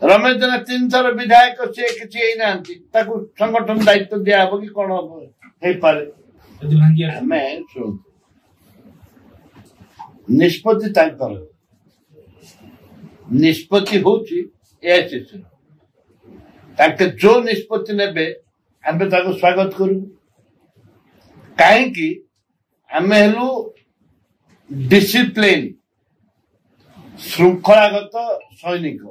रमेश जेना 3 थर विधायक सी किसी संगठन दायित्व दिया हम कि कौन हो निष्पत्ति निष्पत्ति हूँ जो निष्पत्ति ने आम स्वागत करूँ कहीं आम हेलु डिसिप्लिन श्रृंखलागत सैनिक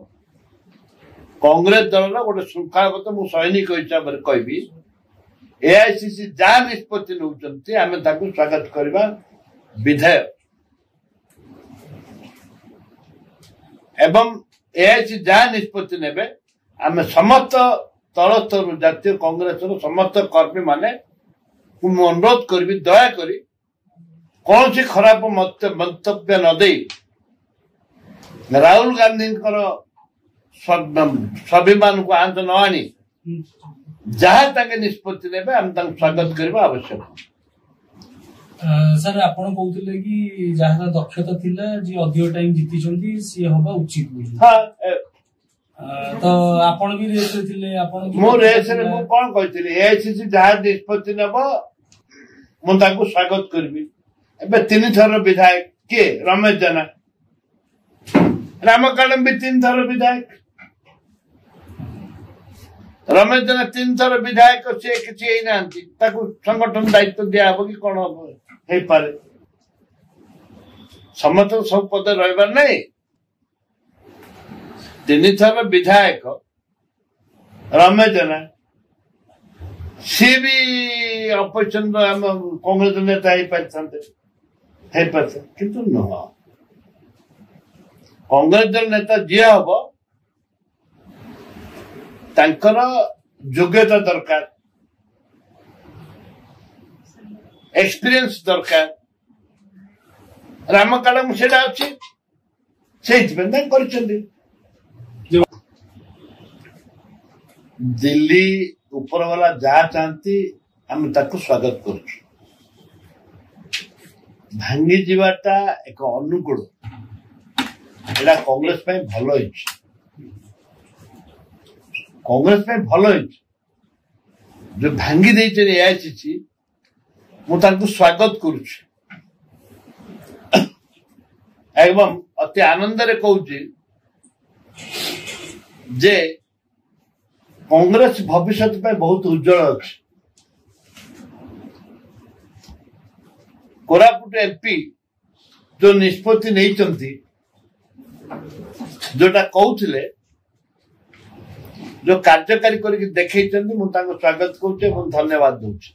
कांग्रेस दल गोटे श्रृंखलागत मु सैनिक हिसाब से कहबी एआईसीसी जहाँ निष्पत्ति नौकरी आम स्वागत करवा विधेय एवं एआईसी जहाँ निष्पत्ति ने आम समस्त तल स्तर जातीय कांग्रेस समस्त कर्मी माने अनुरोध करी दयाकोरी कौन सी खराब मंतव्य न दे राहुल गांधी स्वाभिमान को आंत न आनी जहाँ निष्पत्ति ने आम स्वागत करवा आवश्यक। सर आपण कहते कि जहाँ दक्षता थिला जी अधिक टाइम जीति सी हवा उचित हाँ तो आपण भी रेस थिले आपण मो रेस रे मो कोन कहतिले एआईसीसी जहाँ निष्पत्ति नेबो मु ताको स्वागत करबी एबे 3 थर विधायक के रमेश जेना रामकालम भी 3 थर विधायक रमेश जेना 3 थर विधायक से किसी संगठन दायित्व दिया हम कि कौन हो समस्त सब पद रही नहीं 3 थर विधायक रमेश जेना सी भी अपोजिशन कांग्रेस नेता किंतु नुह कांग्रेस दल नेता जी हम तांकर योग्यता दरकार एक्सपीरियंस दरकार रामकालम से दिल्ली ऊपर वाला जहाँ चाहती आम ताको स्वागत कर भांगी जीवाटा एक अनुकूल एटा कांग्रेस पे भल कांग्रेस पे भल जो भांगी देते एआईसीसी मुझे स्वागत करुच्ची एवं अति आनंद रे कहूँ जे कांग्रेस भविष्य में बहुत उज्जवल अच्छी कोरापुट एमपी जो निष्पत्ति नहीं जोटा कहते जो कार्यकारी करके देखते स्वागत करुचे धन्यवाद दूची।